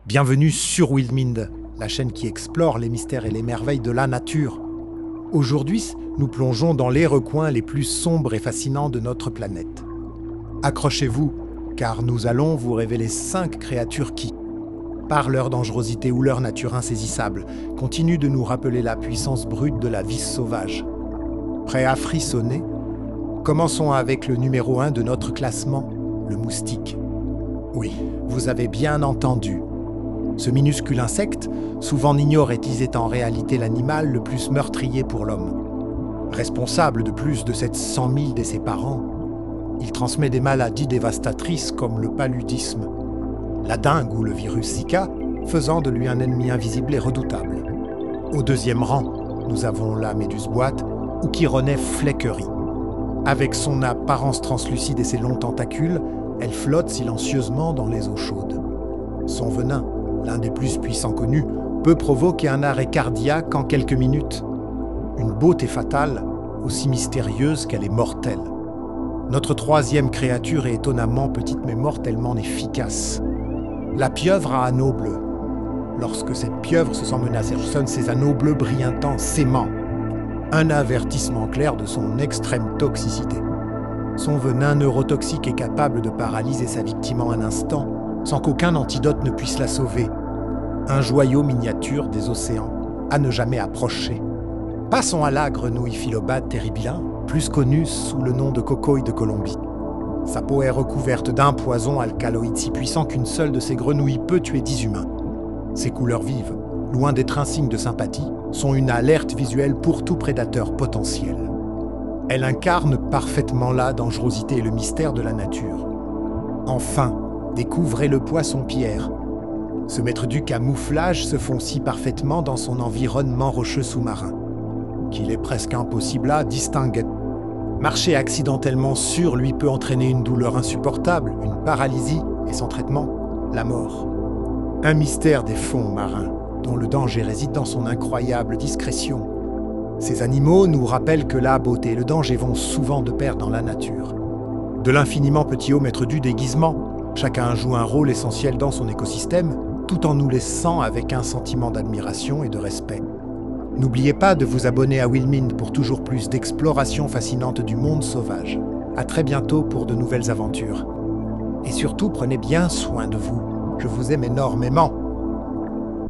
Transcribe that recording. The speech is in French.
Bienvenue sur Wildmind, la chaîne qui explore les mystères et les merveilles de la nature. Aujourd'hui, nous plongeons dans les recoins les plus sombres et fascinants de notre planète. Accrochez-vous, car nous allons vous révéler 5 créatures qui, par leur dangerosité ou leur nature insaisissable, continuent de nous rappeler la puissance brute de la vie sauvage. Prêts à frissonner? Commençons avec le numéro 1 de notre classement, le moustique. Oui, vous avez bien entendu. Ce minuscule insecte, souvent ignoré, est en réalité l'animal le plus meurtrier pour l'homme. Responsable de plus de 700 000 décès par an, il transmet des maladies dévastatrices comme le paludisme, la dengue ou le virus Zika, faisant de lui un ennemi invisible et redoutable. Au deuxième rang, nous avons la méduse-boîte ou Chironet fleckery. Avec son apparence translucide et ses longs tentacules, elle flotte silencieusement dans les eaux chaudes. Son venin, l'un des plus puissants connus, peut provoquer un arrêt cardiaque en quelques minutes. Une beauté fatale, aussi mystérieuse qu'elle est mortelle. Notre troisième créature est étonnamment petite mais mortellement efficace. La pieuvre à anneaux bleus. Lorsque cette pieuvre se sent menacée, ses anneaux bleus brillent intensément. Un avertissement clair de son extrême toxicité. Son venin neurotoxique est capable de paralyser sa victime en un instant, sans qu'aucun antidote ne puisse la sauver. Un joyau miniature des océans, à ne jamais approcher. Passons à la grenouille philobate terribilin, plus connue sous le nom de cocoï de Colombie. Sa peau est recouverte d'un poison alcaloïde si puissant qu'une seule de ces grenouilles peut tuer 10 humains. Ses couleurs vives, loin d'être un signe de sympathie, sont une alerte visuelle pour tout prédateur potentiel. Elle incarne parfaitement la dangerosité et le mystère de la nature. Enfin, découvrez le poisson-pierre. Ce maître du camouflage se fond si parfaitement dans son environnement rocheux sous-marin qu'il est presque impossible à distinguer. Marcher accidentellement sur lui peut entraîner une douleur insupportable, une paralysie et sans traitement, la mort. Un mystère des fonds marins, dont le danger réside dans son incroyable discrétion. Ces animaux nous rappellent que la beauté et le danger vont souvent de pair dans la nature. De l'infiniment petit au maître du déguisement, chacun joue un rôle essentiel dans son écosystème, tout en nous laissant avec un sentiment d'admiration et de respect. N'oubliez pas de vous abonner à Wildmind pour toujours plus d'explorations fascinantes du monde sauvage. À très bientôt pour de nouvelles aventures. Et surtout, prenez bien soin de vous. Je vous aime énormément.